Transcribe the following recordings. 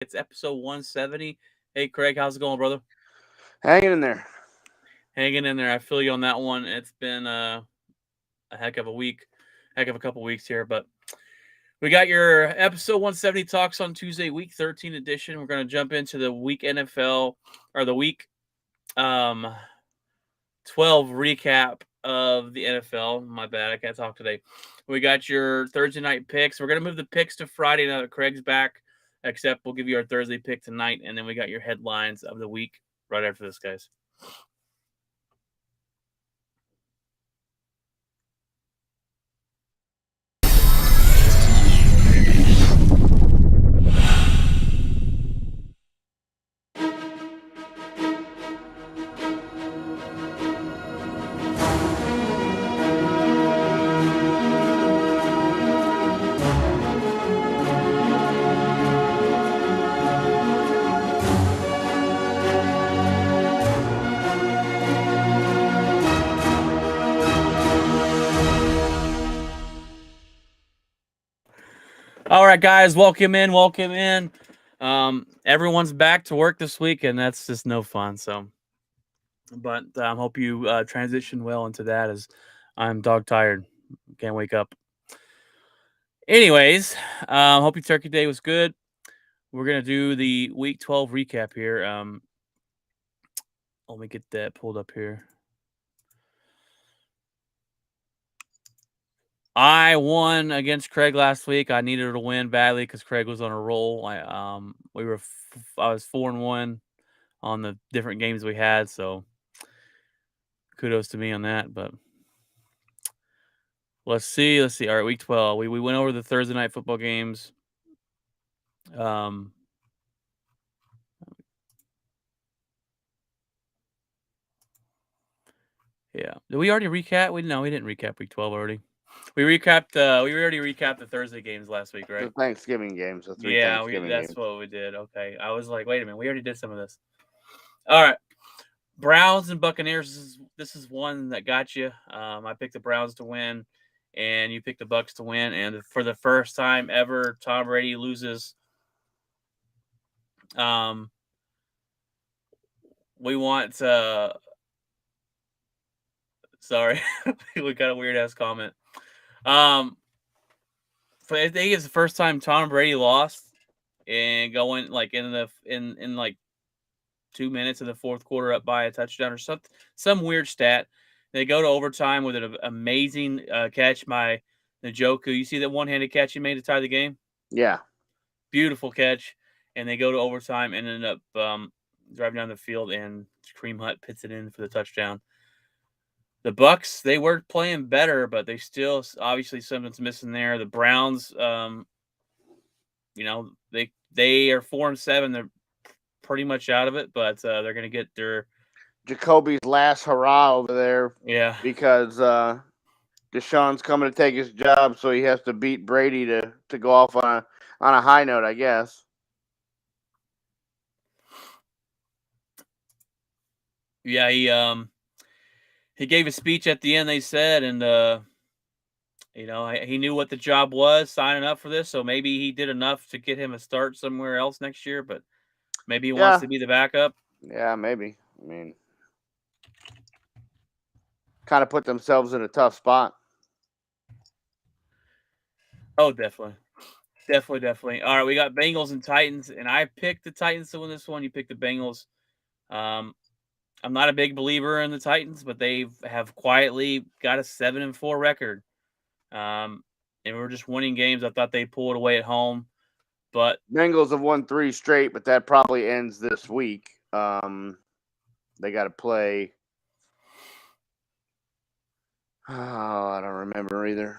It's episode 170. Hey, Craig, how's it going, brother? Hanging in there. Hanging in there. I feel you on that one. It's been a heck of a week, heck of a couple weeks here, but we got your episode 170 talks on Tuesday, week 13 edition. We're going to jump into the week NFL or the week um 12 recap of the NFL. My bad, I can't talk today. We got your Thursday night picks. We're going to move the picks to Friday now that Craig's back, except we'll give you our Thursday pick tonight, and then we got your headlines of the week right after this, guys. All right, guys, welcome in, welcome in. Everyone's back to work this week, and that's just no fun. So, but hope you transition well into that, as I'm dog tired, can't wake up. Anyways, hope your turkey day was good. We're gonna do the week 12 recap here. Let me get that pulled up here. I won against Craig last week. I needed to win badly because Craig was on a roll. I was 4-1 on the different games we had, so kudos to me on that. But let's see. All right, week 12. We went over the Thursday night football games. Um, yeah. Did we already recap? We didn't recap week 12 already. We recapped. We already recapped the Thursday games last week, right? The Thanksgiving games, the three Yeah, Thanksgiving that's games. what we did. Okay, I was like, wait a minute, we already did some of this. All right, Browns and Buccaneers. This is one that got you. I picked the Browns to win, and you picked the Bucks to win. And for the first time ever, Tom Brady loses. Um, we want. Sorry, we got a weird ass comment. Um, I think it's the first time Tom Brady lost, and going like in like 2 minutes of the fourth quarter up by a touchdown or some weird stat. They go to overtime with an amazing catch by Njoku. You see that one-handed catch he made to tie the game? Yeah. Beautiful catch. And they go to overtime and end up driving down the field, and Kareem Hunt pits it in for the touchdown. The Bucks, they were playing better, but they still obviously something's missing there. The Browns, they are 4-7. They're pretty much out of it, but they're going to get their Jacoby's last hurrah over there yeah. because Deshaun's coming to take his job, so he has to beat Brady to go off on a high note, I guess. Yeah, he gave a speech at the end, they said, and he knew what the job was signing up for this, so maybe he did enough to get him a start somewhere else next year, but maybe he wants Yeah. to be the backup. Yeah, maybe. I mean, kind of put themselves in a tough spot. Oh, definitely. Definitely. All right, we got Bengals and Titans, and I picked the Titans to win this one. You picked the Bengals. Um, I'm not a big believer in the Titans, but they have quietly got a 7-4 record. And we're just winning games. I thought they pulled away at home, but Bengals have won 3 straight, but that probably ends this week. They got to play. Oh, I don't remember either.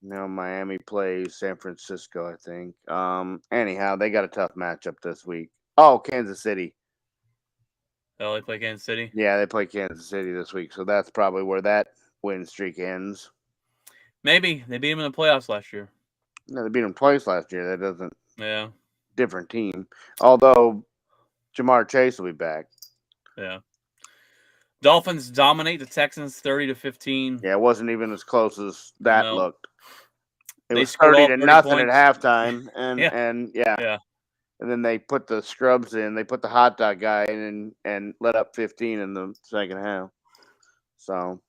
No, Miami plays San Francisco, I think. Anyhow, they got a tough matchup this week. Oh, Kansas City. oh, they play Kansas City. Yeah, they play Kansas City this week, so that's probably where that win streak ends. Maybe they beat them in the playoffs last year. No, they beat them twice last year. That doesn't Yeah, different team. Although Jamar Chase will be back. yeah. Dolphins dominate the Texans 30-15. Yeah, it wasn't even as close as that No, looked. It they was scored 30 all to 30 nothing at points. halftime, Yeah, and yeah, yeah. and then they put the scrubs in. They put the hot dog guy in and let up 15 in the second half. So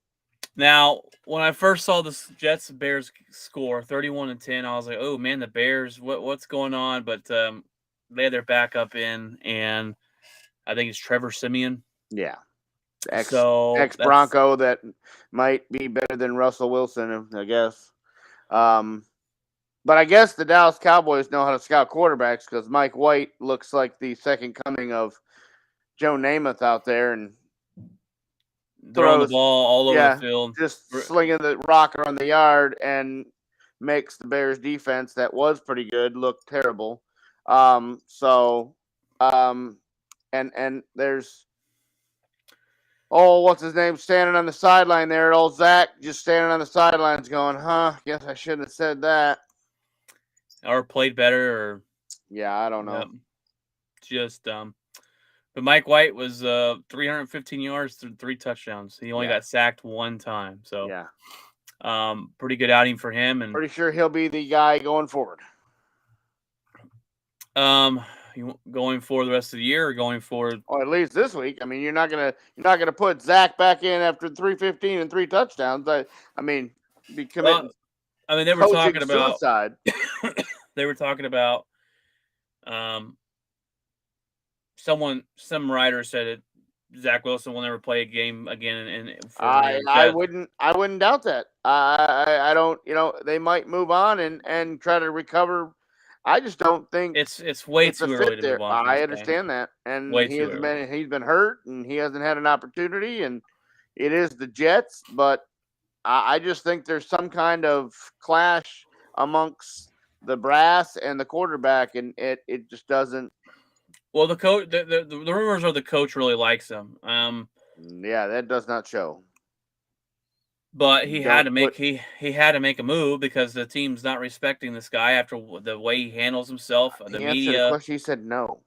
Now, when I first saw this Jets Bears score 31-10, I was like, "Oh man, the Bears, what's going on?" But they had their backup in, and I think it's Trevor Simeon. yeah, ex So ex that's Bronco that might be better than Russell Wilson, I guess. Um, but I guess the Dallas Cowboys know how to scout quarterbacks because Mike White looks like the second coming of Joe Namath out there and throwing the throws, ball all over the yeah, field. just slinging the rock around the yard and makes the Bears defense that was pretty good look terrible. So, and there's what's his name standing on the sideline there, old Zach just standing on the sidelines going, huh? Guess I shouldn't have said that. Or played better, or Yeah, I don't yep, know. just But Mike White was 315 yards through 3 touchdowns. He only Yeah, got sacked 1 time, so yeah. pretty good outing for him. And Pretty sure he'll be the guy going forward. going for the rest of the year, or going forward. Or at least this week. I mean, you're not gonna put Zach back in after 315 and 3 touchdowns. I mean, be committing I mean, they were coaching talking about suicide. they were talking about um some writer said it. Zach Wilson will never play a game again for the I Jets. wouldn't doubt that. I don't. They might move on and try to recover. I just don't think It's way it's a too early fit to move there. on from I this guy. understand that, and Way too early. he's been hurt and he hasn't had an opportunity, and it is the Jets. But I just think there's some kind of clash amongst the brass and the quarterback, and it just doesn't. Well, the coach, the rumors are the coach really likes him. Yeah, that does not show. But he had Don't to make put. he had to make a move because the team's not respecting this guy after the way he handles himself. The He answered a media, question. He said no.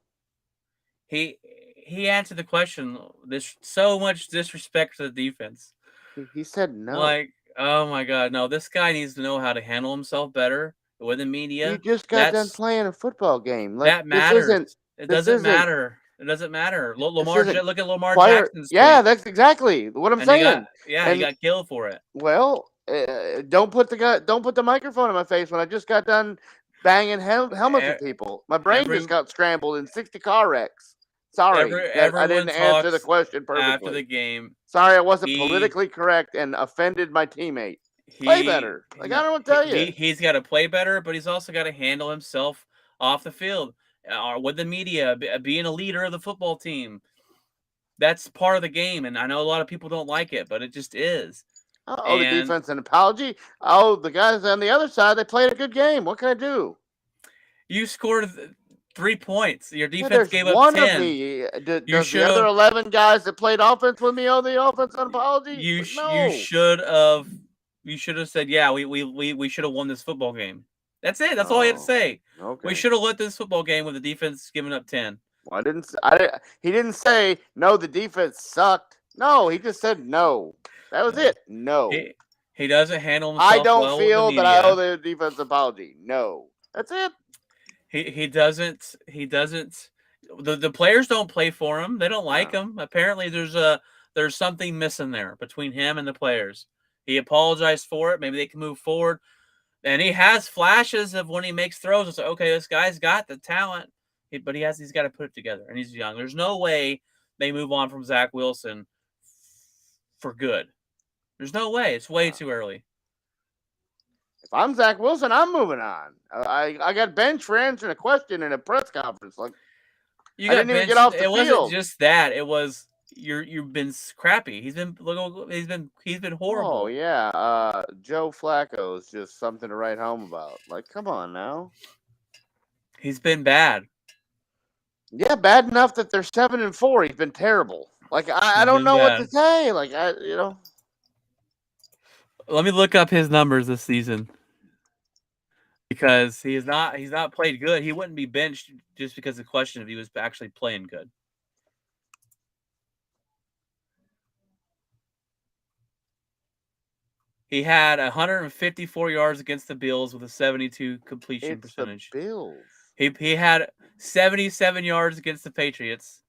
he he answered the question. There's so much disrespect to the defense. He said no. Like, oh my god, no! This guy needs to know how to handle himself better with the You media. just got done playing a football game. Like That matters. It this doesn't isn't matter. It doesn't matter. this Lamar, isn't look at Lamar choir. Jackson's Yeah, tweet, that's exactly what I'm and saying. he And got killed for it. well, don't put the microphone in my face when I just got done banging helmets with E- people. My brain Every just got scrambled in 60 car wrecks. Sorry that I everyone didn't answer the talks question after perfectly. the game. Sorry, I wasn't He politically correct and offended my teammate. Play he better. Like I don't want to tell you. he's got to play better, but he's also got to handle himself off the field, with the media, being a leader of the football team. That's part of the game, and I know a lot of people don't like it, but it just is. Oh, the And defense an apology. Oh, the guys on the other side, they played a good game. What can I do? you scored 3 points. Your Yeah, defense there's gave up one of 10. me. You Does the should other have 11 guys that played offense with me owe the offense an apology? you Like, sh- you no. should have you should have said, yeah, we should have won this football game. That's it. That's all I had to Oh, say. We okay. should have let this football game with the defense giving up 10. Well, he didn't say, no, the defense sucked. No, he just said no. That was No. it. No. He doesn't handle I himself don't well with the feel that I owe media. the defense apology. No. That's it. He doesn't the players don't play for him. They don't like him. Apparently there's something missing there between him and the players. He apologized for it. Maybe they can move forward. And he has flashes of when he makes throws. It's like, okay, this guy's got the talent, but he's got to put it together, and he's young. There's no way they move on from Zach Wilson for good. There's no way. It's way too early. If I'm Zach Wilson, I'm moving on. I got benched for answering a question in a press conference. Like You I got didn't even get benched. off the It wasn't field. just that. It was you've been crappy. He's been Oh horrible. yeah, Joe Flacco is just something to write home about. Like, come on now. He's been bad. Yeah, bad enough that they're 7-4. He's been terrible. Like I He's don't been know what to bad. say. Like I. Let me look up his numbers this season because he's not played good. He wouldn't be benched just because of the question if he was actually playing good. He had 154 yards against the Bills with a 72 completion It's the percentage. Bills. He had 77 yards against the Patriots.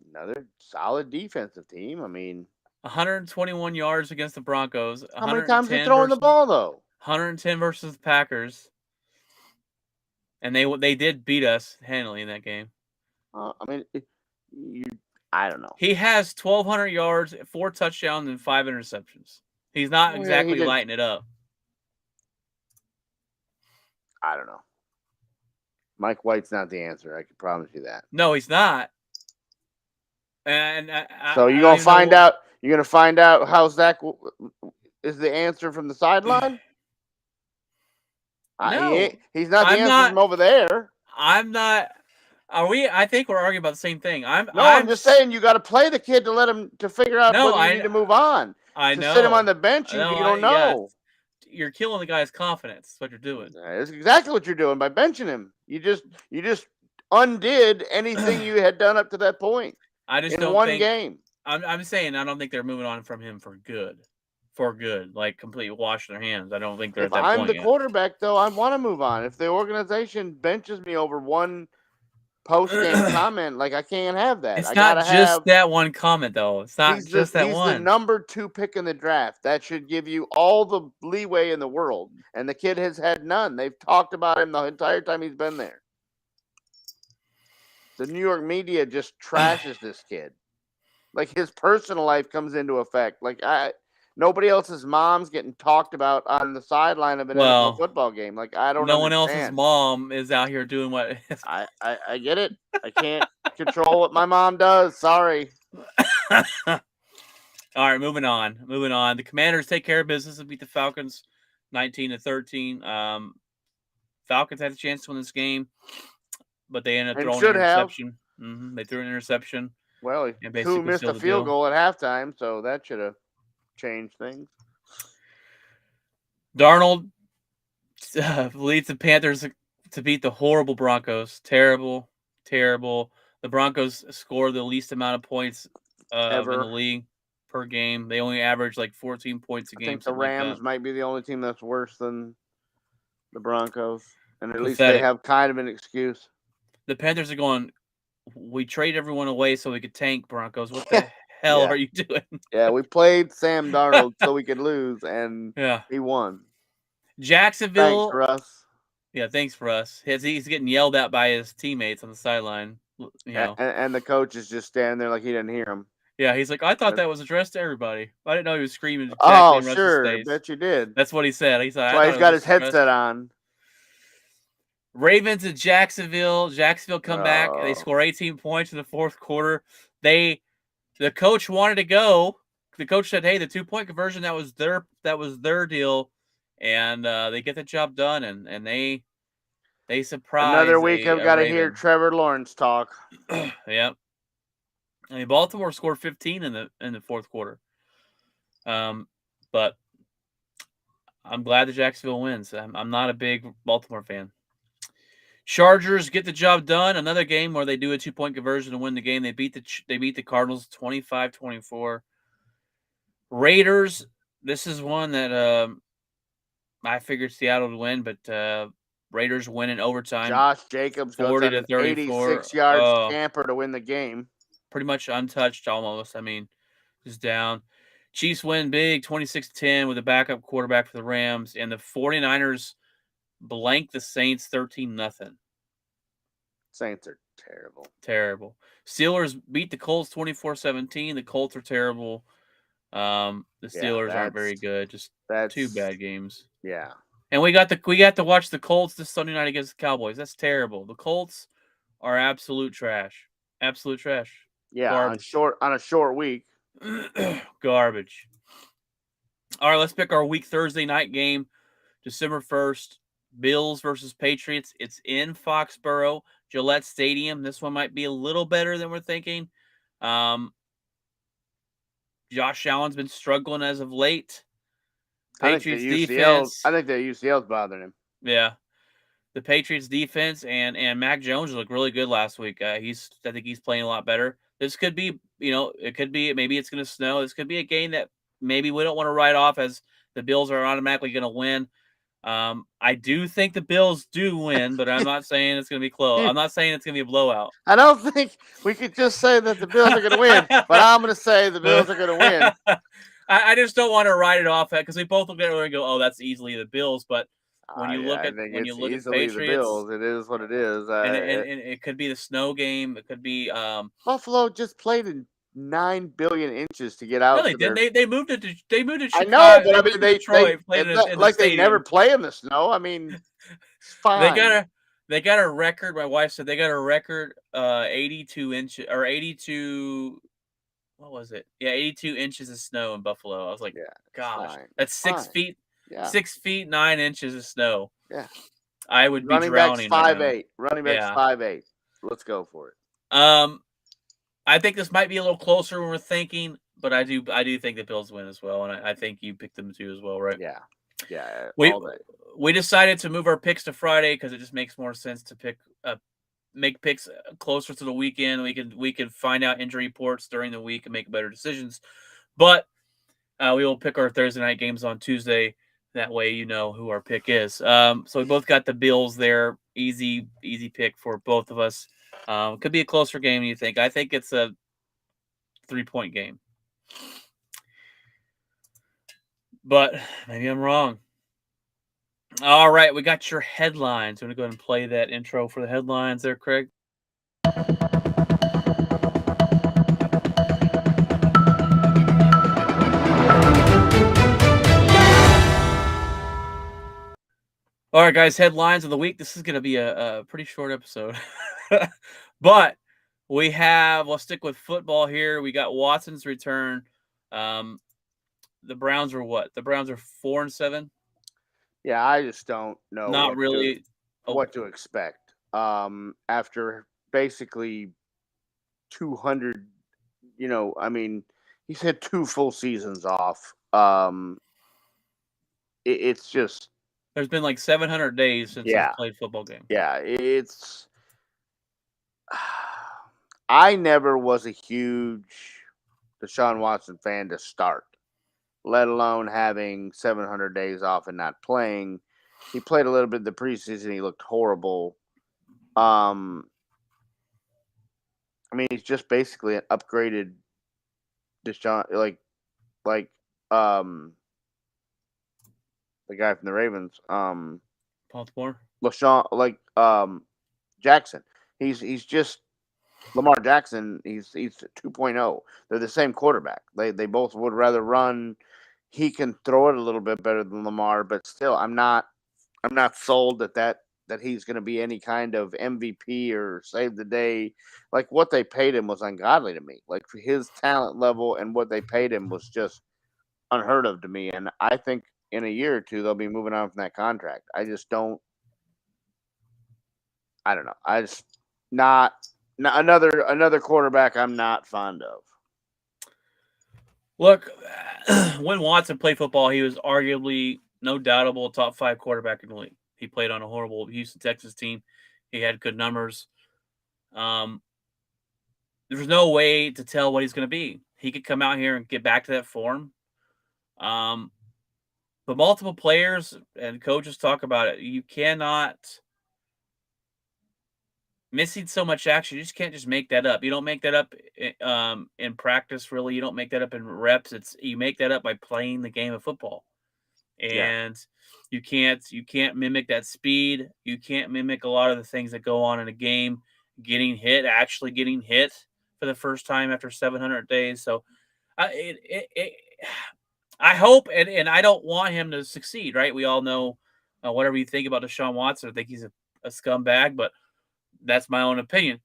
Another solid defensive team. I mean, 121 yards against the Broncos. how many times they 110 throwing the versus ball though? 110 versus the Packers. And they did beat us handily in that game. I mean, I don't know. He has 1,200 yards, 4 touchdowns, and 5 interceptions. He's not Well, exactly lighting it up. I don't know. Mike White's not the answer. I can promise you that. No, he's not. And so you're gonna find out. You're gonna find out how Zach is the answer from the sideline. No, he's not the answer from over there. I'm not. Are we? I think we're arguing about the same thing. I'm just saying you got to play the kid to let him to figure out whether you need to move on. I know. Sit him on the bench, you don't know. Yeah, you're killing the guy's confidence. That's what you're doing. That's exactly what you're doing by benching him. You just undid anything you had done up to that point. I just in don't one think, game. I'm saying I don't think they're moving on from him for good. For good, like completely washing their hands. I don't think they're at that point. If I'm the quarterback, though, I want to move on. If the organization benches me over one post-game comment, like I can't have that. It's not just that one comment, though. It's not just that one. He's the number 2 pick in the draft. That should give you all the leeway in the world. And the kid has had none. They've talked about him the entire time he's been there. The New York media just trashes this kid. Like his personal life comes into effect. Like nobody else's mom's getting talked about on the sideline of an NFL football game. Like I don't. No one else's mom is out here doing what. I get it. I can't control what my mom does. Sorry. All right, moving on. The Commanders take care of business and beat the Falcons, 19-13. Falcons had a chance to win this game, but they ended up throwing an interception. They threw an interception. Well, who missed a field goal at halftime, so that should have changed things. Darnold leads the Panthers to beat the horrible Broncos. Terrible. The Broncos score the least amount of points in the league per game. They only average like 14 points a game. I think the Rams might be the only team that's worse than the Broncos, and at least they have kind of an excuse. The Panthers are going, we trade everyone away so we could tank, Broncos. What the hell are you doing? Yeah, we played Sam Darnold so we could lose, and he won. Jacksonville. Thanks for us. Yeah, thanks for us. He's getting yelled at by his teammates on the sideline. You know. And the coach is just standing there like he didn't hear him. Yeah, he's like, I thought that was addressed to everybody. I didn't know he was screaming. Oh, sure. I bet you did. That's what he said. He said, that's why he's got his headset on. Ravens at Jacksonville. Jacksonville come back. They score 18 points in the fourth quarter. The coach wanted to go. The coach said, "Hey, the 2-point conversion that was their deal," and they get the job done. And they surprise. Another week I've got to hear Trevor Lawrence talk. Yep. I mean, Baltimore scored 15 in the fourth quarter. But I'm glad that Jacksonville wins. I'm not a big Baltimore fan. Chargers get the job done. Another game where they do a 2-point conversion to win the game. They beat the Cardinals 25-24. Raiders. This is one that I figured Seattle would win, but Raiders win in overtime. Josh Jacobs 40-34. 86 yards camper to win the game. Pretty much untouched almost. I mean, just down. Chiefs win big 26-10 with a backup quarterback for the Rams, and the 49ers blank the Saints 13-0. Saints are terrible. Steelers beat the Colts 24-17. The Colts are terrible. The Steelers aren't very good. Just 2 bad games. Yeah. And we got to watch the Colts this Sunday night against the Cowboys. That's terrible. The Colts are absolute trash. Absolute trash. Yeah, garbage. on a short week. Garbage. All right, let's pick our week Thursday night game, December 1st. Bills versus Patriots. It's in Foxborough, Gillette Stadium. This one might be a little better than we're thinking. Josh Allen's been struggling as of late. Patriots defense. I think the UCL's bothering him. Yeah. The Patriots defense and Mac Jones looked really good last week. I think he's playing a lot better. This could be, maybe it's going to snow. This could be a game that maybe we don't want to write off as the Bills are automatically going to win. I do think the Bills do win, but I'm not saying it's going to be close. I'm not saying it's going to be a blowout. I don't think we could just say that the Bills are going to win, but I'm going to say the Bills are going to win. I just don't want to write it off because we both look at it and go, "Oh, that's easily the Bills." But when you look I at think when you it's look at the easily the Patriots, Bills. It is what it is. and it could be the snow game. It could be Buffalo just played in 9 billion inches to get no, out they to didn't. their. They moved it to I know, Chicago. but They I moved mean, to Detroit, played it's not in the like they never stadium. play in the snow. I mean, it's They fine. got a record. My wife said they got a record 82 inches or 82. What was it? Yeah, 82 inches of snow in Buffalo. I was like, Yeah, it's gosh, fine. that's It's 6 fine. feet, Yeah, 6 feet 9 inches of snow. yeah. I would be Running backs drowning right now. 5'8". Running backs Yeah. 5'8". Let's go for it. I think this might be a little closer when we're thinking, but I do think the Bills win as well, and I think you picked them too as well, right? Yeah, yeah. We All day. we decided to move our picks to Friday because it just makes more sense to make picks closer to the weekend. We can find out injury reports during the week and make better decisions. But we will pick our Thursday night games on Tuesday. That way, you know who our pick is. So we both got the Bills there. Easy pick for both of us. Could be a closer game than you think. I think it's a 3-point game. But maybe I'm wrong. All right, we got your headlines. I'm going to go ahead and play that intro for the headlines there, Craig. All right, guys, headlines of the week. This is going to be a pretty short episode. But let's stick with football here. We got Watson's return. The Browns are what? The Browns are 4-7. Yeah, I just don't know Not really. what to expect. After basically 200, I mean, he's had 2 full seasons off. It's just There's been like 700 days since he's played football game. Yeah, it's. I never was a huge Deshaun Watson fan to start, let alone having 700 days off and not playing. He played a little bit in the preseason. He looked horrible. I mean, he's just basically an upgraded Deshaun, the guy from the Ravens, Baltimore. LaShawn, Jackson. He's just Lamar Jackson. He's 2.0. They're the same quarterback. They both would rather run. He can throw it a little bit better than Lamar, but still, I'm not sold that he's going to be any kind of MVP or save the day. Like, what they paid him was ungodly to me. Like, for his talent level and what they paid him was just unheard of to me. And I think in a year or two they'll be moving on from that contract. I don't know. I just not another quarterback I'm not fond of. Look, when Watson played football, he was arguably, no doubtable, top 5 quarterback in the league. He played on a horrible Houston Texas team. He had good numbers. There's no way to tell what he's going to be. He could come out here and get back to that form. But multiple players and coaches talk about it. You cannot missing so much action. You just can't just make that up. You don't make that up in practice. Really, you don't make that up in reps. You make that up by playing the game of football, and you can't mimic that speed. You can't mimic a lot of the things that go on in a game. Actually getting hit for the first time after 700 days. So, I hope, and I don't want him to succeed. Right? We all know whatever you think about Deshaun Watson. I think he's a scumbag, but that's my own opinion.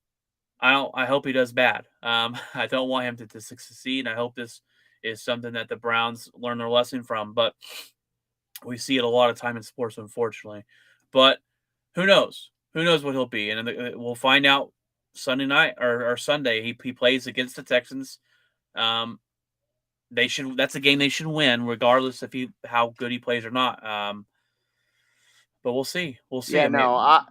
I hope he does bad. I don't want him to succeed. I hope this is something that the Browns learn their lesson from. But we see it a lot of time in sports, unfortunately. But who knows? Who knows what he'll be? And we'll find out Sunday night or Sunday. He plays against the Texans. That's a game they should win, regardless if how good he plays or not. But we'll see. We'll see. Yeah,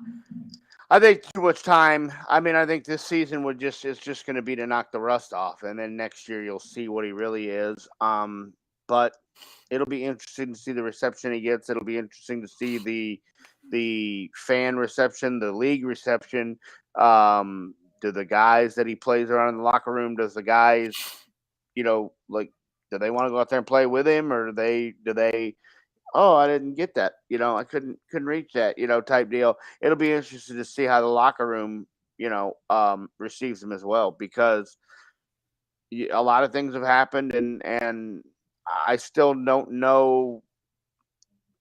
I think too much time. I mean, I think this season is just going to be to knock the rust off, and then next year you'll see what he really is. But It'll be interesting to see the reception he gets. It'll be interesting to see the fan reception, the league reception. Do the guys that he plays around in the locker room? Does the guys, like, do they want to go out there and play with him, or do they? Oh, I didn't get that. I couldn't reach that. Type deal. It'll be interesting to see how the locker room, receives him as well, because a lot of things have happened, and I still don't know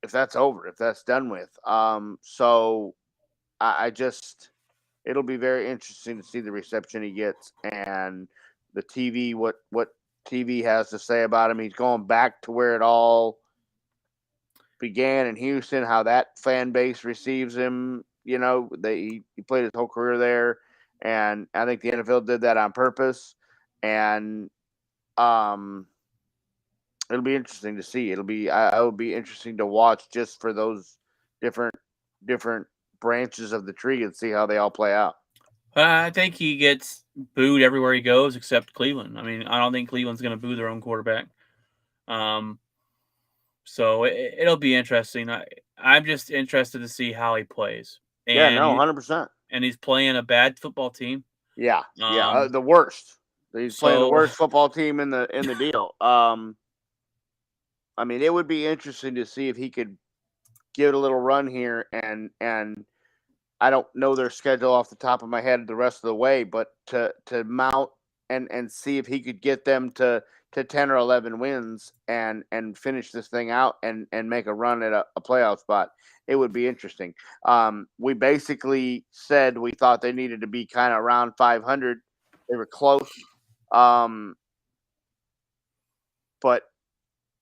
if that's over, if that's done with. So I just it'll be very interesting to see the reception he gets, and the TV, what TV has to say about him. He's going back to where it all began in Houston, how that fan base receives him. He played his whole career there, and I think the NFL did that on purpose. And um, it'll be interesting to see. I would be interesting to watch just for those different branches of the tree and see how they all play out. I think he gets booed everywhere he goes except Cleveland. I mean, I don't think Cleveland's going to boo their own quarterback. So it'll be interesting. I'm just interested to see how he plays. Yeah, And no, 100%. he's playing a bad football team. Yeah, the worst. He's playing the So worst football team in the deal. I mean, it would be interesting to see if he could give it a little run here, and I don't know their schedule off the top of my head the rest of the way, but to mount and see if he could get them to 10 or 11 wins and finish this thing out and make a run at a playoff spot. It would be interesting. We basically said we thought they needed to be kind of around 500. They were close. But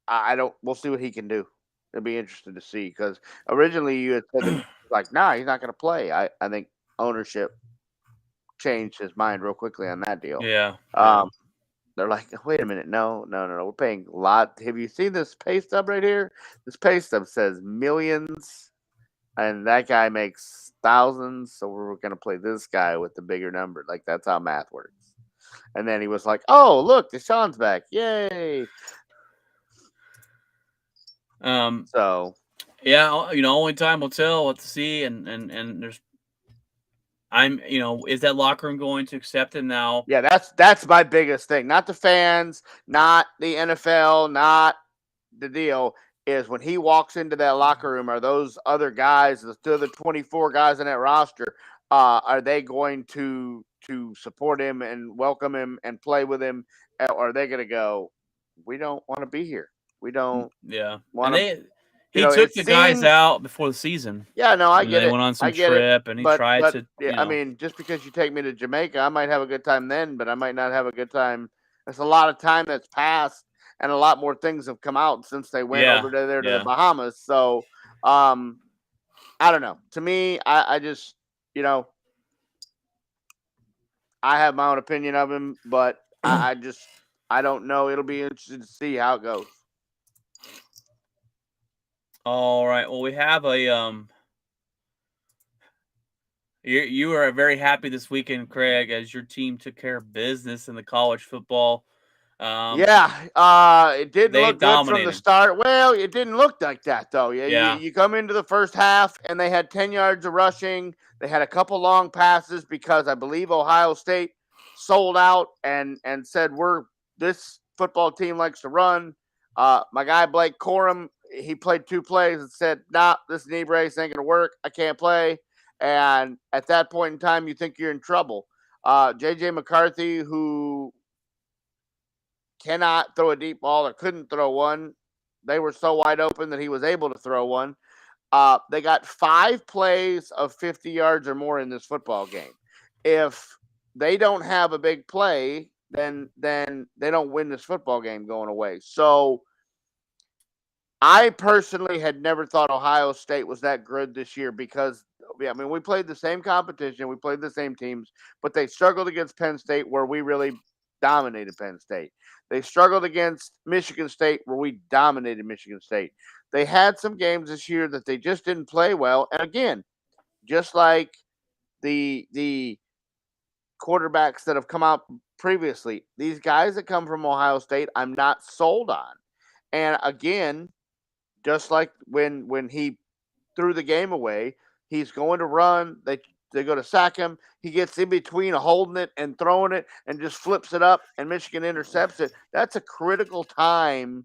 I don't. We'll see what he can do. It'll be interesting to see, because originally you had said that like, nah, he's not going to play. I think ownership changed his mind real quickly on that deal. yeah. They're like, wait a minute, no, we're paying a lot. Have you seen this pay stub right here? This pay stub says millions, and that guy makes thousands, so we're going to play this guy with the bigger number. Like, that's how math works. And then he was like, oh, look, Deshaun's back. Yay. So yeah, only time will tell. Let's see, and there's, is that locker room going to accept him now? yeah, that's my biggest thing. Not the fans, not the NFL, not the deal. Is when he walks into that locker room, are those other guys, the other 24 guys in that roster, are they going to support him and welcome him and play with him, or are they going to go, we don't want to be here. We don't want to. He took it the guys seems. out before the season. Yeah, no, I And get they it. went on some I get it. trip, and he But tried to, yeah, I mean, just because you take me to Jamaica, I might have a good time then, but I might not have a good time. There's a lot of time that's passed, and a lot more things have come out since they went over to the Bahamas. So, I don't know. To me, I just, I have my own opinion of him, but I don't know. It'll be interesting to see how it goes. All right. Well, we have a You were very happy this weekend, Craig, as your team took care of business in the college football. It didn't look good from the start. Well, it didn't look like that, though. You come into the first half, and they had 10 yards of rushing. They had a couple long passes because I believe Ohio State sold out and said, this football team likes to run. My guy, Blake Corum, he played 2 plays and said, nah, this knee brace ain't going to work. I can't play. And at that point in time, you think you're in trouble. J.J. McCarthy, who cannot throw a deep ball or couldn't throw one. They were so wide open that he was able to throw one. They got 5 plays of 50 yards or more in this football game. If they don't have a big play, then they don't win this football game going away. So I personally had never thought Ohio State was that good this year because, I mean, we played the same competition. We played the same teams, but they struggled against Penn State where we really dominated Penn State. They struggled against Michigan State where we dominated Michigan State. They had some games this year that they just didn't play well. And again, just like the quarterbacks that have come out previously, these guys that come from Ohio State, I'm not sold on. And again, just like when he threw the game away, he's going to run. They go to sack him. He gets in between holding it and throwing it and just flips it up, and Michigan intercepts it. That's a critical time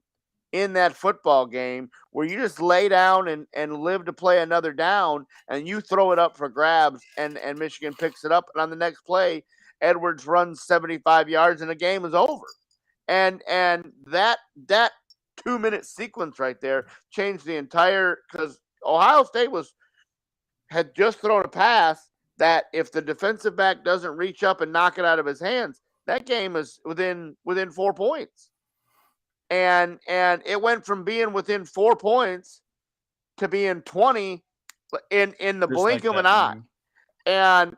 in that football game where you just lay down and live to play another down, and you throw it up for grabs, and Michigan picks it up, and on the next play, Edwards runs 75 yards and the game is over. And that 2-minute sequence right there changed the entire, because Ohio State had just thrown a pass that if the defensive back doesn't reach up and knock it out of his hands, that game is within 4 points. And it went from being within 4 points to being 20 in the Just blink like of an that. eye. And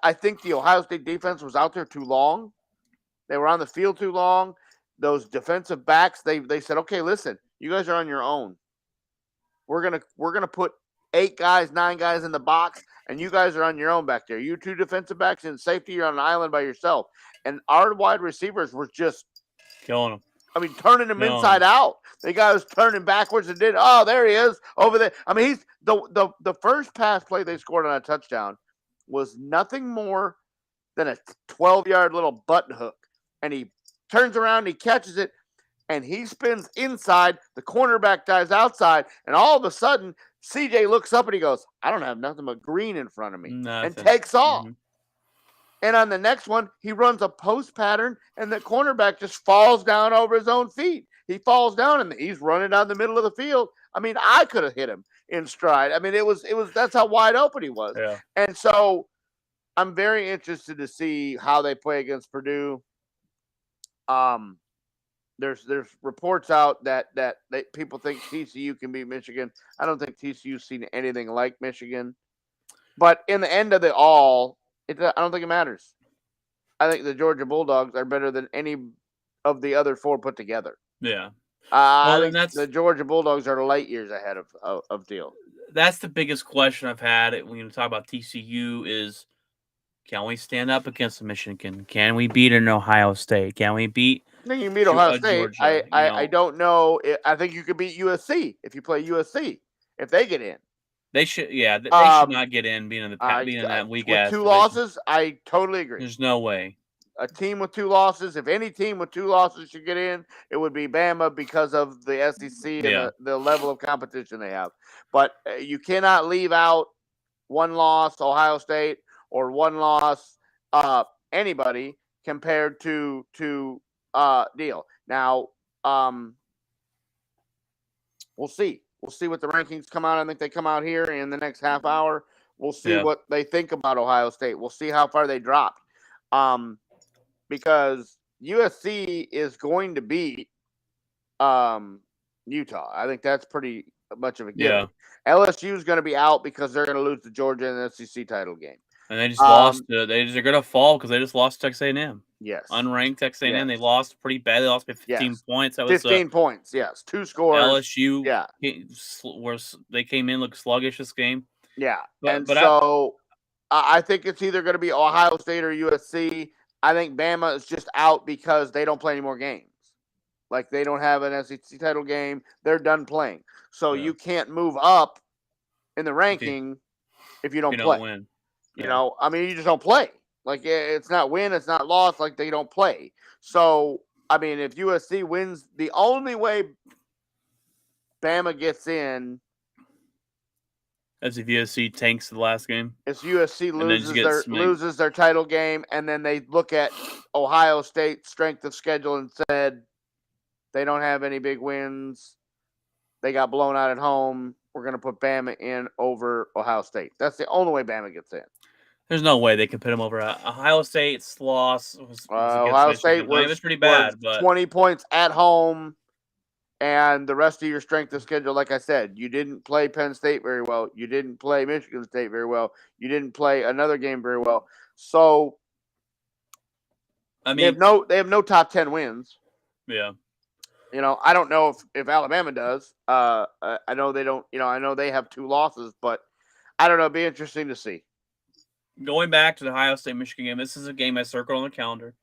I think the Ohio State defense was out there too long. They were on the field too long. Those defensive backs, they said, okay, listen, you guys are on your own. We're gonna put 8 guys, 9 guys in the box, and you guys are on your own back there. You 2 defensive backs in safety, you're on an island by yourself. And our wide receivers were just killing them. I mean, turning him inside out. The guy was turning backwards and did. Oh, there he is over there. I mean, he's the first pass play they scored on a touchdown was nothing more than a 12-yard little button hook, and he turns around, he catches it, and he spins inside. The cornerback dives outside, and all of a sudden, CJ looks up and he goes, "I don't have nothing but green in front of me," and takes off. Mm-hmm. And on the next one, he runs a post pattern, and the cornerback just falls down over his own feet. He falls down, and he's running down the middle of the field. I mean, I could have hit him in stride. I mean, it was that's how wide open he was. Yeah. And so I'm very interested to see how they play against Purdue. There's reports out that people think TCU can beat Michigan. I don't think TCU's seen anything like Michigan. But in the end of the all, I don't think it matters. I think the Georgia Bulldogs are better than any of the other 4 put together. Yeah. I think the Georgia Bulldogs are light years ahead of Deal. That's the biggest question I've had when you talk about TCU is, can we stand up against Michigan? Can we beat an Ohio State? Can we beat I think you can beat Ohio State. Georgia, I don't know. I think you could beat USC if you play USC, if they get in. They should, yeah. They should not get in being in that weak ass. With 2 losses, I totally agree. There's no way. A team with 2 losses, if any team with 2 losses should get in, it would be Bama because of the SEC and the level of competition they have. But you cannot leave out 1 loss, Ohio State, or 1 loss, anybody compared to Deal. Now, we'll see. We'll see what the rankings come out. I think they come out here in the next half hour. We'll see what they think about Ohio State. We'll see how far they dropped. Because USC is going to beat Utah. I think that's pretty much of a given. Yeah. LSU is going to be out because they're going to lose to Georgia in the SEC title game. And they just lost. They're going to fall because they just lost Texas A&M. Yes. Unranked Texas A&M. They lost pretty bad. They lost by 15 points. That was 15 points, yes. 2 scores. LSU, they came in, looked sluggish this game. Yeah. I think it's either going to be Ohio State or USC. I think Bama is just out because they don't play any more games. Like, they don't have an SEC title game. They're done playing. So you can't move up in the ranking if you don't play. Win. You know, I mean, you just don't play. Like, it's not win, it's not loss. Like, they don't play. So, I mean, if USC wins, the only way Bama gets in as if USC tanks the last game. If USC loses their title game, and then they look at Ohio State's strength of schedule and said they don't have any big wins. They got blown out at home. We're going to put Bama in over Ohio State. That's the only way Bama gets in. There's no way they can put him over. Ohio State's loss was Ohio State was pretty bad, but 20 points at home. And the rest of your strength of schedule, like I said, you didn't play Penn State very well. You didn't play Michigan State very well. You didn't play another game very well. So, I mean, they have no top 10 wins. Yeah. You know, I don't know if Alabama does. I know they don't. You know, I know they have 2 losses, but I don't know. It'd be interesting to see. Going back to the Ohio State Michigan game, this is a game I circled on the calendar.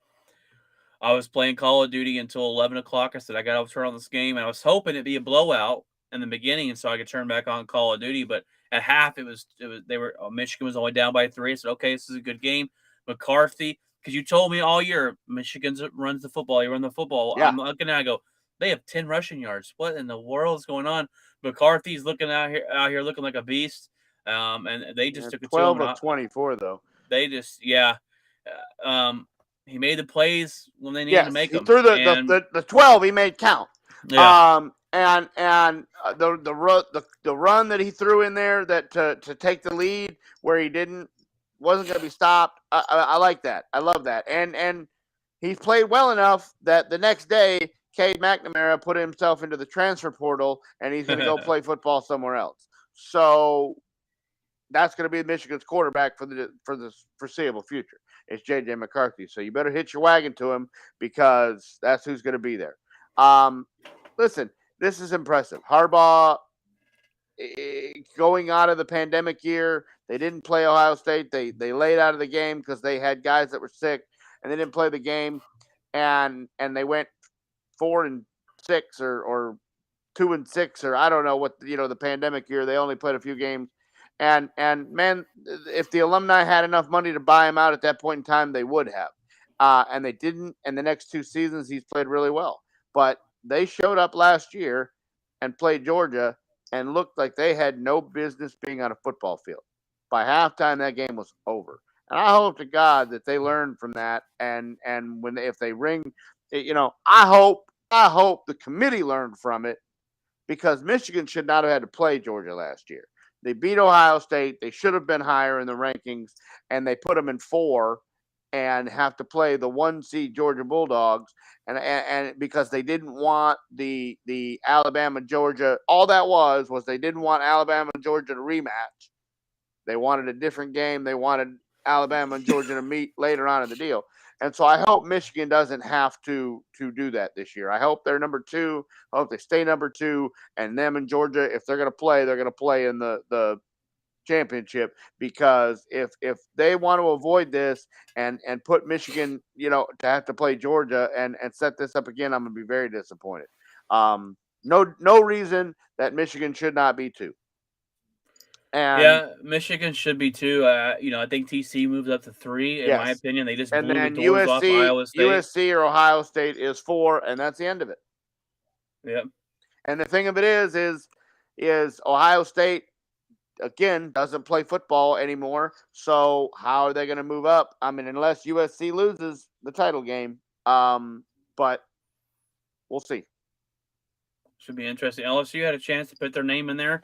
I was playing Call of Duty until 11 o'clock. I said, I got to turn on this game. And I was hoping it'd be a blowout in the beginning, and so I could turn back on Call of Duty. But at half, Michigan was only down by 3. I said, okay, this is a good game. McCarthy, because you told me all year Michigan runs the football. You run the football. Yeah. I'm looking at it, I go, they have 10 rushing yards. What in the world is going on? McCarthy's looking out here looking like a beast. And they just took it to him. 12 of 24, though. They just, yeah. He made the plays when they needed to make them. He threw the 12 he made count. Yeah. And the run that he threw in there that to take the lead where he wasn't going to be stopped. I like that. I love that. And he's played well enough that the next day Cade McNamara put himself into the transfer portal and he's going to go play football somewhere else. So that's going to be Michigan's quarterback for the foreseeable future. It's J.J. McCarthy. So you better hitch your wagon to him because that's who's going to be there. Listen, this is impressive. Harbaugh going out of the pandemic year, they didn't play Ohio State. They laid out of the game because they had guys that were sick, and they didn't play the game. And they went 4-6 or 2-6 or I don't know what the pandemic year. They only played a few games. And man, if the alumni had enough money to buy him out at that point in time, they would have. And they didn't. And the next 2 seasons, he's played really well. But they showed up last year and played Georgia and looked like they had no business being on a football field. By halftime, that game was over. And I hope to God that they learn from that. And if they ring, I hope the committee learned from it because Michigan should not have had to play Georgia last year. They beat Ohio State. They should have been higher in the rankings, and they put them in 4 and have to play the 1 seed Georgia Bulldogs. And because they didn't want the Alabama Georgia, all that was they didn't want Alabama and Georgia to rematch. They wanted a different game. They wanted Alabama and Georgia to meet later on in the deal. And so I hope Michigan doesn't have to do that this year. I hope they're number 2. I hope they stay number 2. And them and Georgia, if they're going to play, they're going to play in the championship. Because if they want to avoid this and put Michigan, to have to play Georgia and set this up again, I'm going to be very disappointed. No reason that Michigan should not be 2. And Michigan should be 2. I think TC moves up to 3. In my opinion, they just blew the doors off Iowa State. USC or Ohio State is 4, and that's the end of it. Yep. And the thing of it is Ohio State again doesn't play football anymore. So how are they going to move up? I mean, unless USC loses the title game. But we'll see. Should be interesting. LSU had a chance to put their name in there.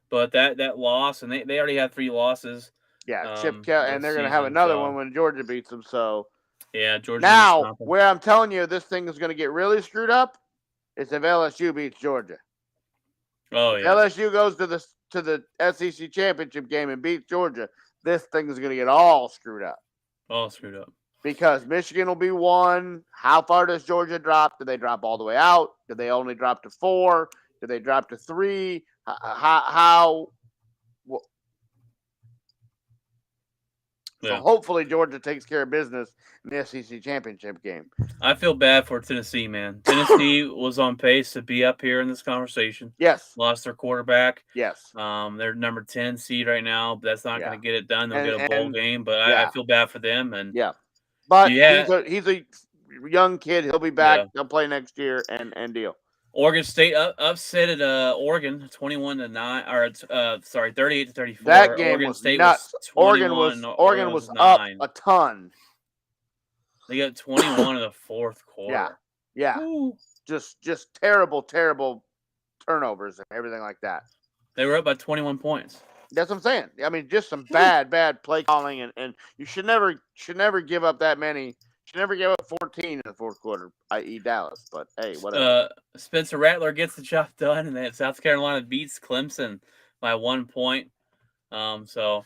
But that loss, and they already had 3 losses. Yeah, Chip Kelly, and they're going to have another one when Georgia beats them. So yeah, Georgia. Now, where I'm telling you, this thing is going to get really screwed up is if LSU beats Georgia. Oh yeah. If LSU goes to the SEC championship game and beats Georgia, this thing is going to get all screwed up. All screwed up. Because Michigan will be 1. How far does Georgia drop? Do they drop all the way out? Do they only drop to 4? Do they drop to 3? How? So hopefully Georgia takes care of business in the SEC championship game. I feel bad for Tennessee, man. Tennessee was on pace to be up here in this conversation. Yes. Lost their quarterback. Yes. They're number 10 seed right now, but that's not going to get it done. They'll get a bowl game, but I feel bad for them. And but he's a young kid. He'll be back. He'll play next year and deal. Oregon State upset at Oregon 21-9 or 38-34. That game Oregon was State nuts. Was Oregon was up a ton. They got 21 in the fourth quarter. Yeah. Ooh. Just terrible turnovers and everything like that. They were up by 21 points. That's what I'm saying. I mean, just some bad play calling, and you should never give up that many. Should never give up 14 in the fourth quarter, i.e. Dallas. But hey, whatever. Spencer Rattler gets the job done, and then South Carolina beats Clemson by 1 point. So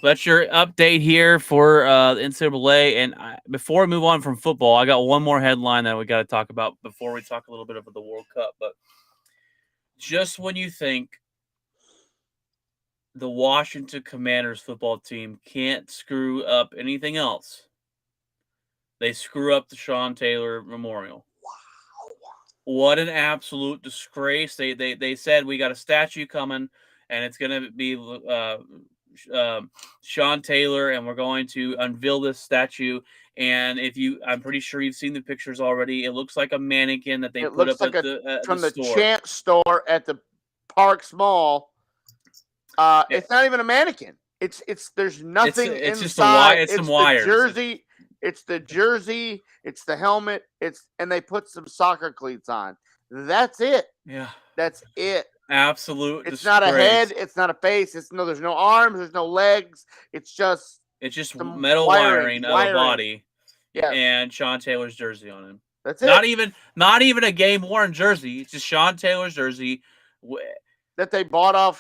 that's your update here for the NCAA. And before we move on from football, I got one more headline that we got to talk about before we talk a little bit about the World Cup. But just when you think the Washington Commanders football team can't screw up anything else, they screw up the Sean Taylor Memorial. What an absolute disgrace! They said we got a statue coming, and it's going to be Sean Taylor, and we're going to unveil this statue. And I'm pretty sure you've seen the pictures already. It looks like a mannequin that they put up like at the the store. Champ store at the Parks Mall. It's not even a mannequin. There's nothing it's inside. It's some wires. Jersey. It's the jersey. It's the helmet. And they put some soccer cleats on. That's it. Yeah, that's it. Absolute. It's disgrace. Not a head. It's not a face. There's no arms. There's no legs. It's just metal wiring of a body. Yeah, and Sean Taylor's jersey on him. That's it. Not even a game worn jersey. It's just Sean Taylor's jersey that they bought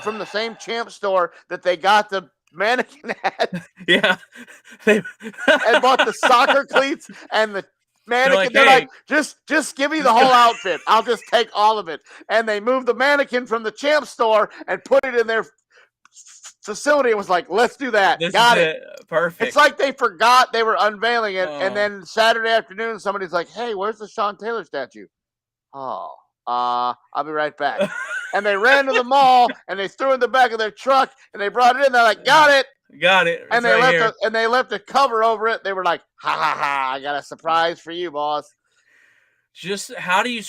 from the same Champ store that they got the mannequin at. Yeah, and bought the soccer cleats and the mannequin. They're like, just give me the whole outfit. I'll just take all of it. And they moved the mannequin from the Champ store and put it in their facility. It was like, let's do that. Got it. Perfect. It's like they forgot they were unveiling it, and then Saturday afternoon, somebody's like, "Hey, where's the Sean Taylor statue?" Oh, I'll be right back. And they ran to the mall and they threw it in the back of their truck and they brought it in. They're like, "Got it." And they left a cover over it. They were like, "Ha ha ha! I got a surprise for you, boss." Just how do you?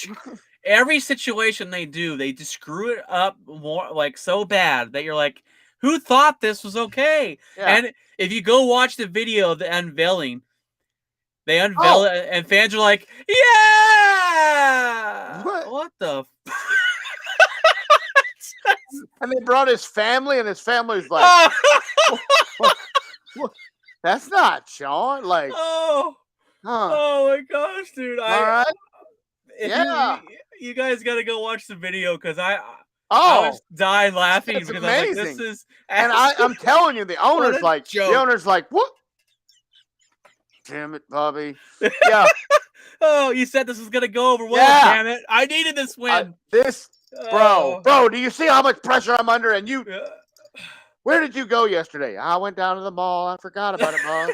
Every situation they just screw it up more, like so bad that you're like, who thought this was okay? Yeah. And if you go watch the video of the unveiling, they unveil it, and fans are like, "Yeah!" What the? And they brought his family, and his family's like, what? "That's not Sean." Like, oh my gosh, dude! All right. You guys got to go watch the video because I was dying laughing because amazing. I was like, "This is." And I'm telling you, the owner's like, "What? Damn it, Bobby!" Yeah. Oh, you said this was gonna go over well. Yeah. Damn it! I needed this win. Bro, do you see how much pressure I'm under? And you, where did you go yesterday? I went down to the mall. I forgot about it, boss.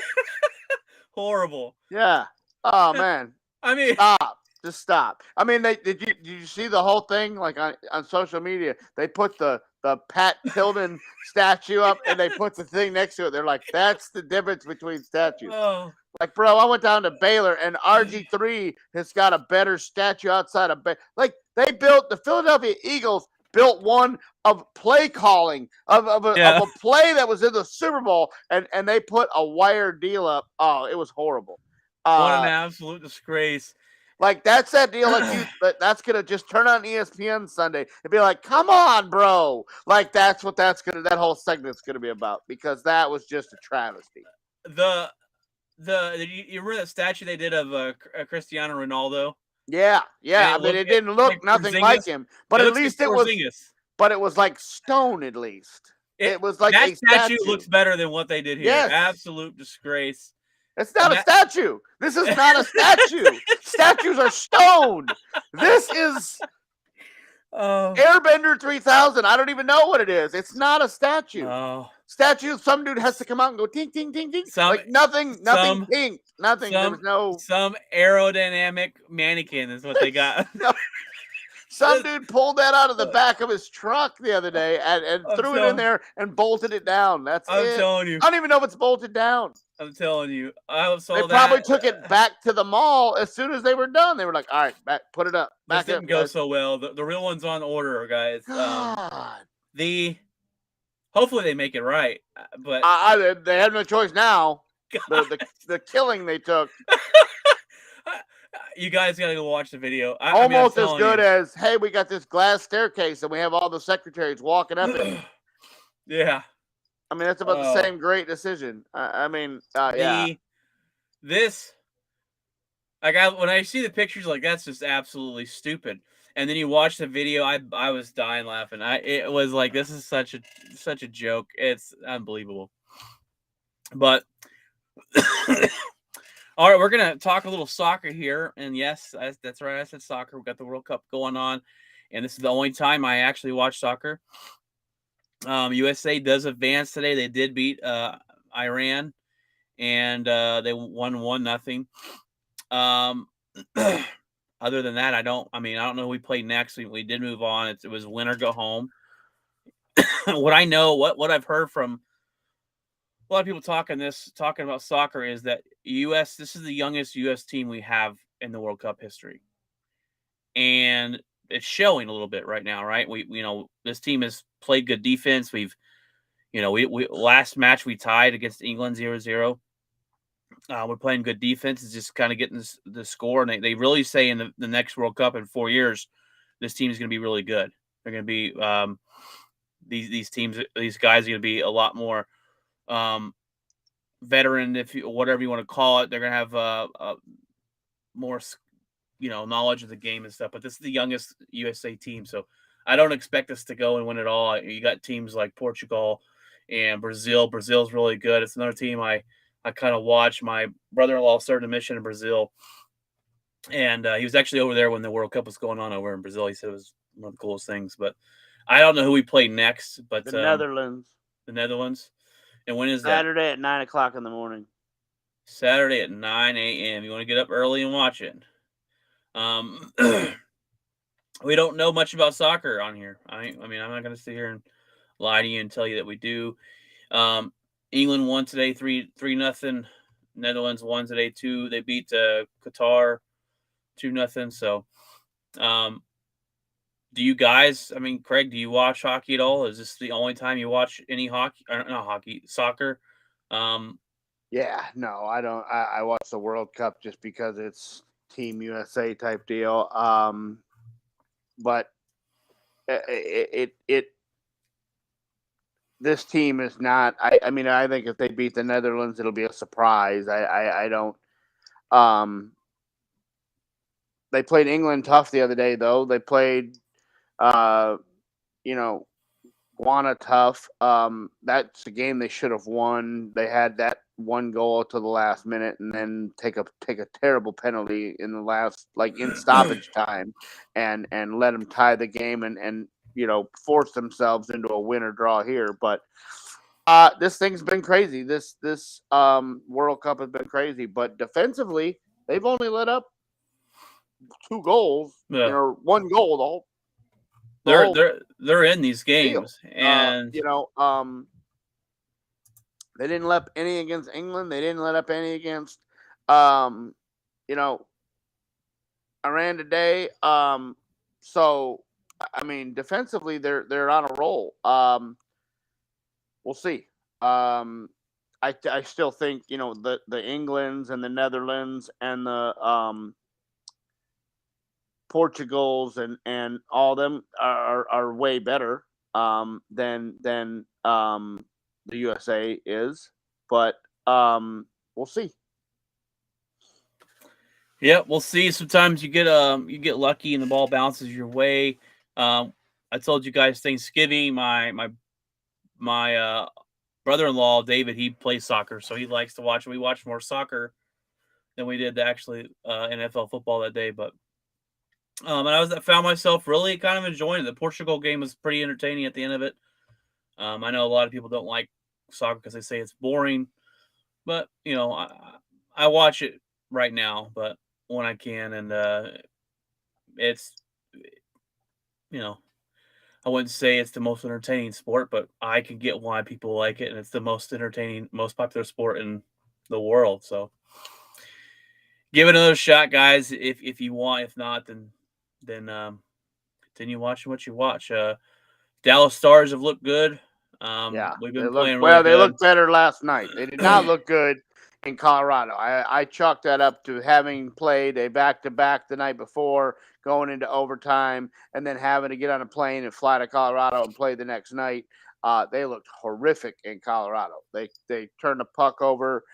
Horrible. Yeah. Oh man. I mean, stop. Just stop. I mean, did you see the whole thing? Like on social media, they put the Pat Tillman statue up, and they put the thing next to it. They're like, that's the difference between statues. Oh. Like, bro, I went down to Baylor, and RG3 has got a better statue outside of Baylor. Like, the Philadelphia Eagles built one of play calling, of a play that was in the Super Bowl, and they put a wire deal up. Oh, it was horrible. What an absolute disgrace. Like, that's that deal. That's going to just turn on ESPN Sunday and be like, come on, bro. Like, that's what that whole segment's going to be about, because that was just a travesty. You remember that statue they did of Cristiano Ronaldo? Yeah. I mean, it didn't look nothing like him, but at least it was. But it was like stone. At least it was like that a statue. Looks better than what they did here. Yes. Absolute disgrace. It's not a statue. This is not a statue. Statues are stone. This is Airbender 3000. I don't even know what it is. It's not a statue. Statue, some dude has to come out and go ting, ting, ting, ting. Like nothing pink. Nothing. There was no. Some aerodynamic mannequin is what they got. Some dude pulled that out of the back of his truck the other day and threw it in there and bolted it down. That's it. I'm telling you. I don't even know if it's bolted down. I'm telling you. They probably took it back to the mall as soon as they were done. They were like, all right, put it up. This didn't go so well. The real one's on order, guys. Hopefully they make it right. But they have no choice now. The killing they took. You guys got to go watch the video. Almost as good as, hey, we got this glass staircase and we have all the secretaries walking up it. Yeah. I mean, that's about the same great decision. When I see the pictures, like, that's just absolutely stupid. And then you watch the video, I was dying laughing. It was like, this is such a joke. It's unbelievable. But all right, we're gonna talk a little soccer here, and yes, that's right. I said soccer. We got the World Cup going on, and this is the only time I actually watch soccer. USA does advance today. They did beat Iran, and they won 1-0. Other than that, I don't know who we play next. We did move on. It was win or go home. What I know, what I've heard from a lot of people talking about soccer is that this is the youngest US team we have in the World Cup history. And it's showing a little bit right now, right? This team has played good defense. We last match we tied against England 0-0. We're playing good defense. It's just kind of getting the score. And they really say in the next World Cup in 4 years, this team is going to be really good. They're going to be these guys are going to be a lot more veteran, whatever you want to call it. They're going to have more knowledge of the game and stuff. But this is the youngest USA team, so I don't expect us to go and win it all. You got teams like Portugal and Brazil. Brazil's really good. It's another team I kind of watch. My brother-in-law started a mission in Brazil, and he was actually over there when the World Cup was going on over in Brazil. He said it was one of the coolest things. But I don't know who we play next. But The Netherlands. The Netherlands. And when is that? Saturday at 9:00 in the morning. Saturday at 9 a.m. You want to get up early and watch it. We don't know much about soccer on here. I'm not going to sit here and lie to you and tell you that we do. England won today 3-0. Netherlands won today 2. They beat Qatar 2-0. So, do you guys? Craig, do you watch hockey at all? Is this the only time you watch any hockey? Or not hockey, soccer? Yeah, no, I don't. I watch the World Cup just because it's Team USA type deal. But this team is not. I think if they beat the Netherlands, it'll be a surprise. I don't. They played England tough the other day, though. They played, Guana tough. That's a game they should have won. They had that one goal to the last minute, and then take a terrible penalty in the last, in stoppage time, and let them tie the game and force themselves into a win or draw here. But this thing's been crazy. This World Cup has been crazy. But defensively, they've only let up 2 goals. Yeah. 1 goal. They're in these games, and they didn't let up any against England. They didn't let up any against Iran today. So defensively they're on a roll. We'll see. I still think the Englands and the Netherlands and the Portugals and all of them are way better than the USA is, but we'll see. Yeah, we'll see. Sometimes you get lucky and the ball bounces your way. I told you guys Thanksgiving, my brother-in-law David, he plays soccer, so he likes to watch. We watched more soccer than we did actually NFL football that day, but and I found myself really kind of enjoying it. The Portugal game was pretty entertaining at the end of it. I know a lot of people don't like soccer because they say it's boring, but I watch it right now, but when I can, and it's I wouldn't say it's the most entertaining sport, but I can get why people like it, and it's the most entertaining, most popular sport in the world. So give it another shot, guys, if you want. If not, then continue watching what you watch. Dallas Stars have looked good. We've been playing really good. They looked better last night. They did not look good in Colorado. I chalk that up to having played a back-to-back the night before, going into overtime, and then having to get on a plane and fly to Colorado and play the next night. They looked horrific in Colorado. They turned the puck over.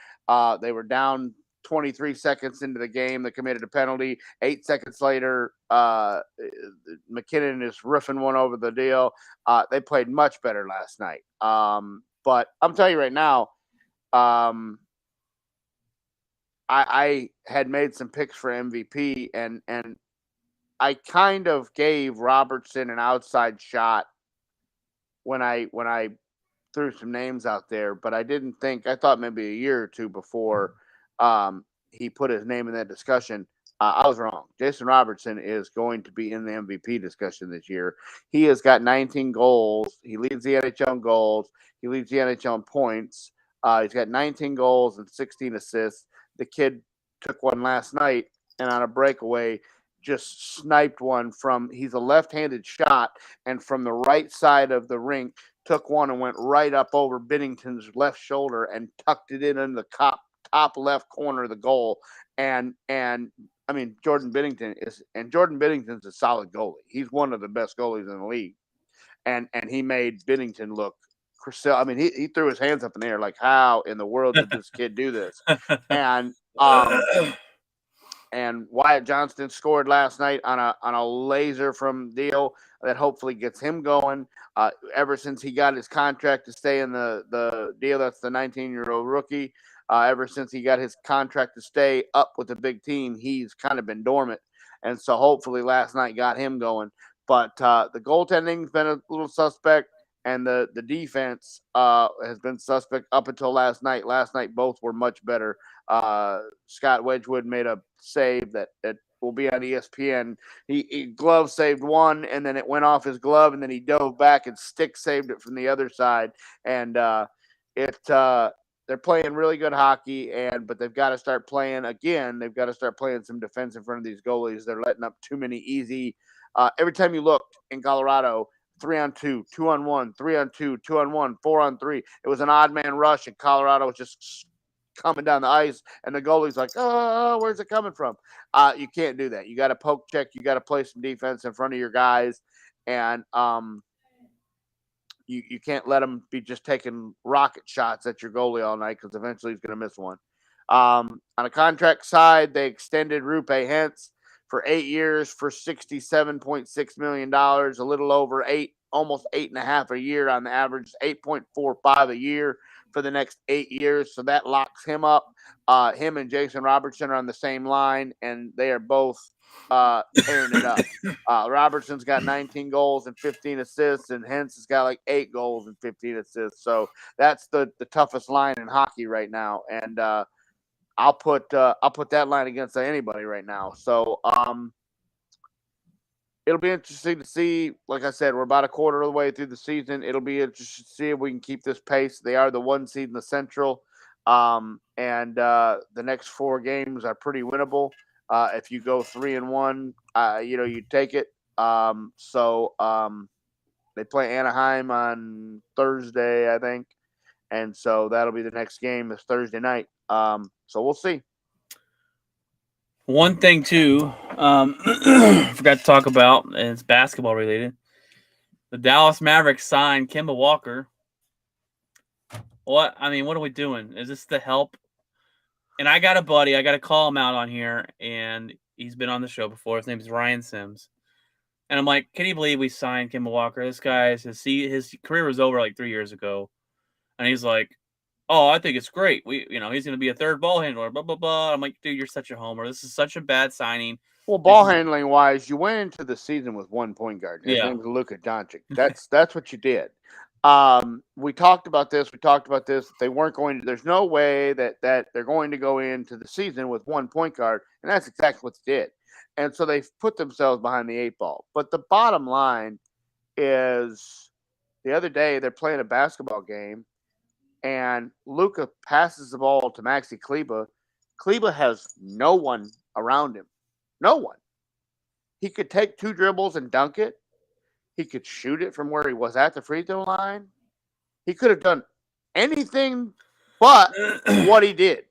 They were down 23 seconds into the game. They committed a penalty. 8 seconds later, McKinnon is roofing one over the deal. They played much better last night. But I'm telling you right now, I had made some picks for MVP, and I kind of gave Robertson an outside shot when I threw some names out there, but I didn't think. I thought maybe a year or two before he put his name in that discussion. I was wrong. Jason Robertson is going to be in the MVP discussion this year. He has got 19 goals. He leads the NHL in goals. He leads the NHL in points. He's got 19 goals and 16 assists. The kid took one last night and on a breakaway just sniped one from. He's a left-handed shot, and from the right side of the rink took one and went right up over Binnington's left shoulder and tucked it in the top left corner of the goal. And I mean, Jordan Binnington's a solid goalie. He's one of the best goalies in the league. And he made Binnington look. I mean, he threw his hands up in the air like, how in the world did this kid do this? And and Wyatt Johnston scored last night on a laser from Deal that hopefully gets him going. Ever since he got his contract to stay in the Deal, that's the 19-year-old rookie. Ever since he got his contract to stay up with the big team, he's kind of been dormant. And so hopefully last night got him going. But the goaltending's been a little suspect, and the defense has been suspect up until last night. Last night, both were much better. Scott Wedgwood made a save that will be on ESPN. He glove saved one, and then it went off his glove, and then he dove back and stick saved it from the other side. And they're playing really good hockey, but they've got to start playing again. They've got to start playing some defense in front of these goalies. They're letting up too many easy. Every time you look in Colorado, 3-on-2, 2-on-1, 3-on-2, 2-on-1, 4-on-3. It was an odd man rush, and Colorado was just coming down the ice, and the goalie's like, oh, where's it coming from? You can't do that. You got to poke check. You got to play some defense in front of your guys, and you can't let them be just taking rocket shots at your goalie all night because eventually he's going to miss one. On a contract side, they extended Rupe Hentz for 8 years for $67.6 million, a little over almost 8.5 a year on the average, 8.45 a year for the next 8 years. So that locks him up. Him and Jason Robertson are on the same line, and they are both tearing it up. Robertson's got 19 goals and 15 assists, and Hentz has got like 8 goals and 15 assists. So that's the toughest line in hockey right now. And I'll put that line against anybody right now. So it'll be interesting to see. Like I said, we're about a quarter of the way through the season. It'll be interesting to see if we can keep this pace. They are the 1 seed in the Central, and the next 4 games are pretty winnable. If you go 3-1, you take it. They play Anaheim on Thursday, I think, and so that'll be the next game is Thursday night. So we'll see. One thing too, forgot to talk about, and it's basketball related. The Dallas Mavericks signed Kemba Walker. What are we doing? Is this the help? And I got a buddy. I got to call him out on here, and he's been on the show before. His name is Ryan Sims. And I'm like, can you believe we signed Kemba Walker? This guy, his career was over like 3 years ago. And he's like, oh, I think it's great. He's going to be a third ball handler, blah, blah, blah. I'm like, dude, you're such a homer. This is such a bad signing. Well, ball handling wise, you went into the season with 1 point guard. His name's Luka Doncic. That's what you did. We talked about this. They weren't going to. There's no way that they're going to go into the season with 1 point guard, and that's exactly what they did. And so they've put themselves behind the 8 ball. But the bottom line is, the other day they're playing a basketball game, and Luka passes the ball to Maxi Kleber. Kleber has no one around him. No one. He could take 2 dribbles and dunk it. He could shoot it from where he was at the free throw line. He could have done anything but what he did.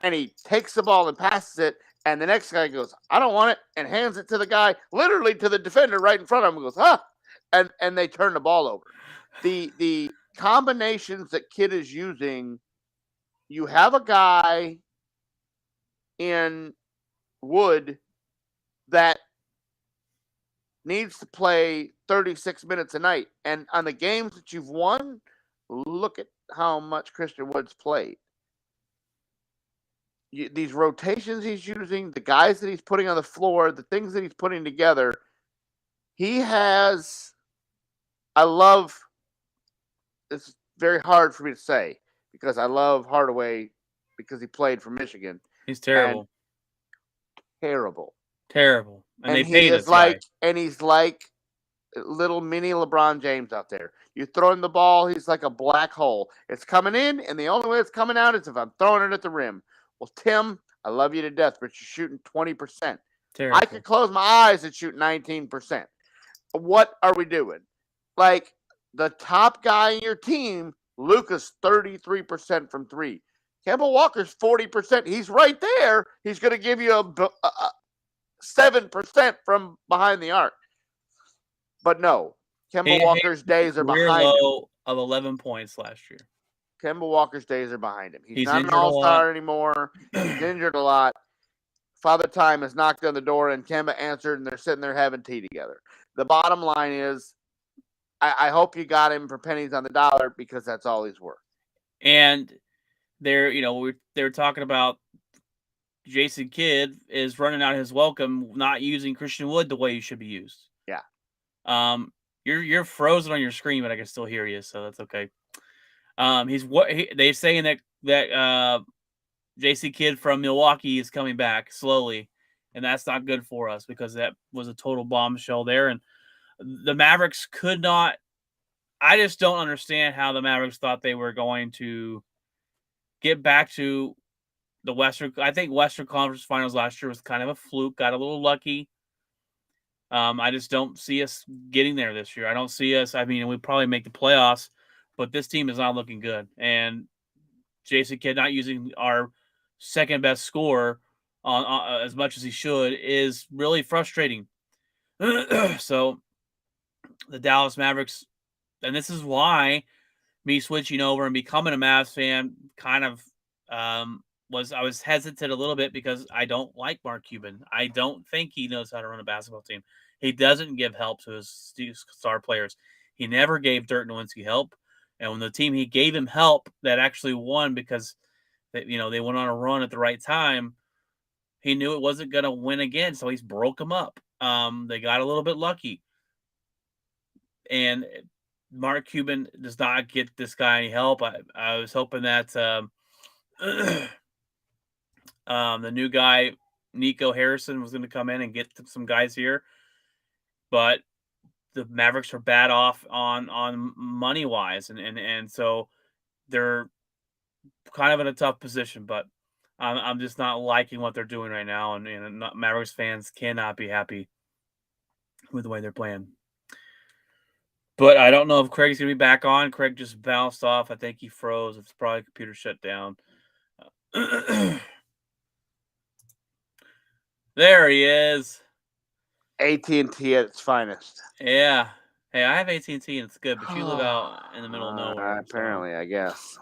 And he takes the ball and passes it, and the next guy goes, I don't want it, and hands it to the guy, literally to the defender right in front of him, and goes, and they turn the ball over. The combinations that Kid is using, you have a guy in Wood that needs to play 36 minutes a night. And on the games that you've won, look at how much Christian Wood's played. These rotations he's using, the guys that he's putting on the floor, the things that he's putting together, I love this very hard for me to say because I love Hardaway because he played for Michigan. He's terrible. Terrible. Terrible. And they he pay is this guy. he's like little mini LeBron James out there. You throw him the ball, he's like a black hole. It's coming in, and the only way it's coming out is if I'm throwing it at the rim. Well, Tim, I love you to death, but you're shooting 20%. Terrible. I could close my eyes and shoot 19%. What are we doing? Like, the top guy in your team, Luka's 33% from three. Kemba Walker's 40%. He's right there. He's going to give you a 7% from behind the arc. But no, Kemba Walker's days are behind him. Low of 11 points last year. Kemba Walker's days are behind him. He's not an injured all-star anymore. He's injured a lot. Father Time has knocked on the door, and Kemba answered, and they're sitting there having tea together. The bottom line is, I hope you got him for pennies on the dollar because that's all he's worth. And they're talking about Jason Kidd is running out his welcome, not using Christian Wood the way he should be used. Yeah. You're frozen on your screen, but I can still hear you, so that's okay. They're saying that JC Kidd from Milwaukee is coming back slowly, and that's not good for us because that was a total bombshell there. And the Mavericks could not. I just don't understand how the Mavericks thought they were going to get back to the Western. I think Western Conference Finals last year was kind of a fluke. Got a little lucky. I just don't see us getting there this year. I don't see us. I mean, we probably make the playoffs, but this team is not looking good. And Jason Kidd not using our second best scorer on as much as he should is really frustrating. So the Dallas Mavericks, and this is why me switching over and becoming a Mavs fan kind of I was hesitant a little bit because I don't like Mark Cuban. I don't think he knows how to run a basketball team. He doesn't give help to his star players. He never gave Dirk Nowitzki help. And when the team he gave him help that actually won because they went on a run at the right time, he knew it wasn't going to win again, so he's broke them up. They got a little bit lucky. And Mark Cuban does not get this guy any help. I was hoping that the new guy, Nico Harrison, was going to come in and get some guys here. But the Mavericks are bad off on money-wise. And so they're kind of in a tough position. But I'm just not liking what they're doing right now. And Mavericks fans cannot be happy with the way they're playing. But I don't know if Craig's going to be back on. Craig just bounced off. I think he froze. It's probably computer shut down. There he is. AT&T at its finest. Yeah. Hey, I have AT&T and it's good, but you live out in the middle of nowhere. Apparently, I guess.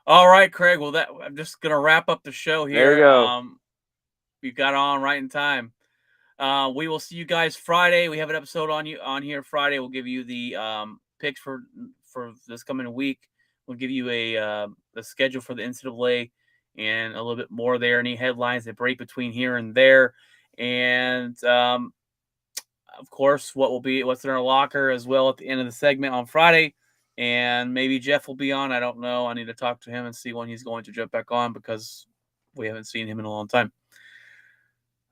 All right, Craig. Well, I'm just going to wrap up the show here. There you go. You got on right in time. We will see you guys Friday. We have an episode on here Friday. We'll give you the picks for this coming week. We'll give you the schedule for the NCAA and a little bit more there. Any headlines that break between here and there, and of course, what's in our locker as well at the end of the segment on Friday. And maybe Jeff will be on. I don't know. I need to talk to him and see when he's going to jump back on because we haven't seen him in a long time.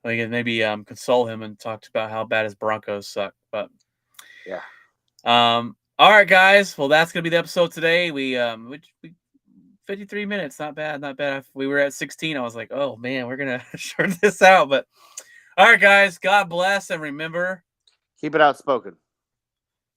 We can maybe console him and talk about how bad his Broncos suck. But yeah. All right, guys. Well, that's gonna be the episode today. We 53 minutes. Not bad. Not bad. We were at 16. I was like, oh man, we're gonna short this out. But all right, guys. God bless and remember, keep it outspoken.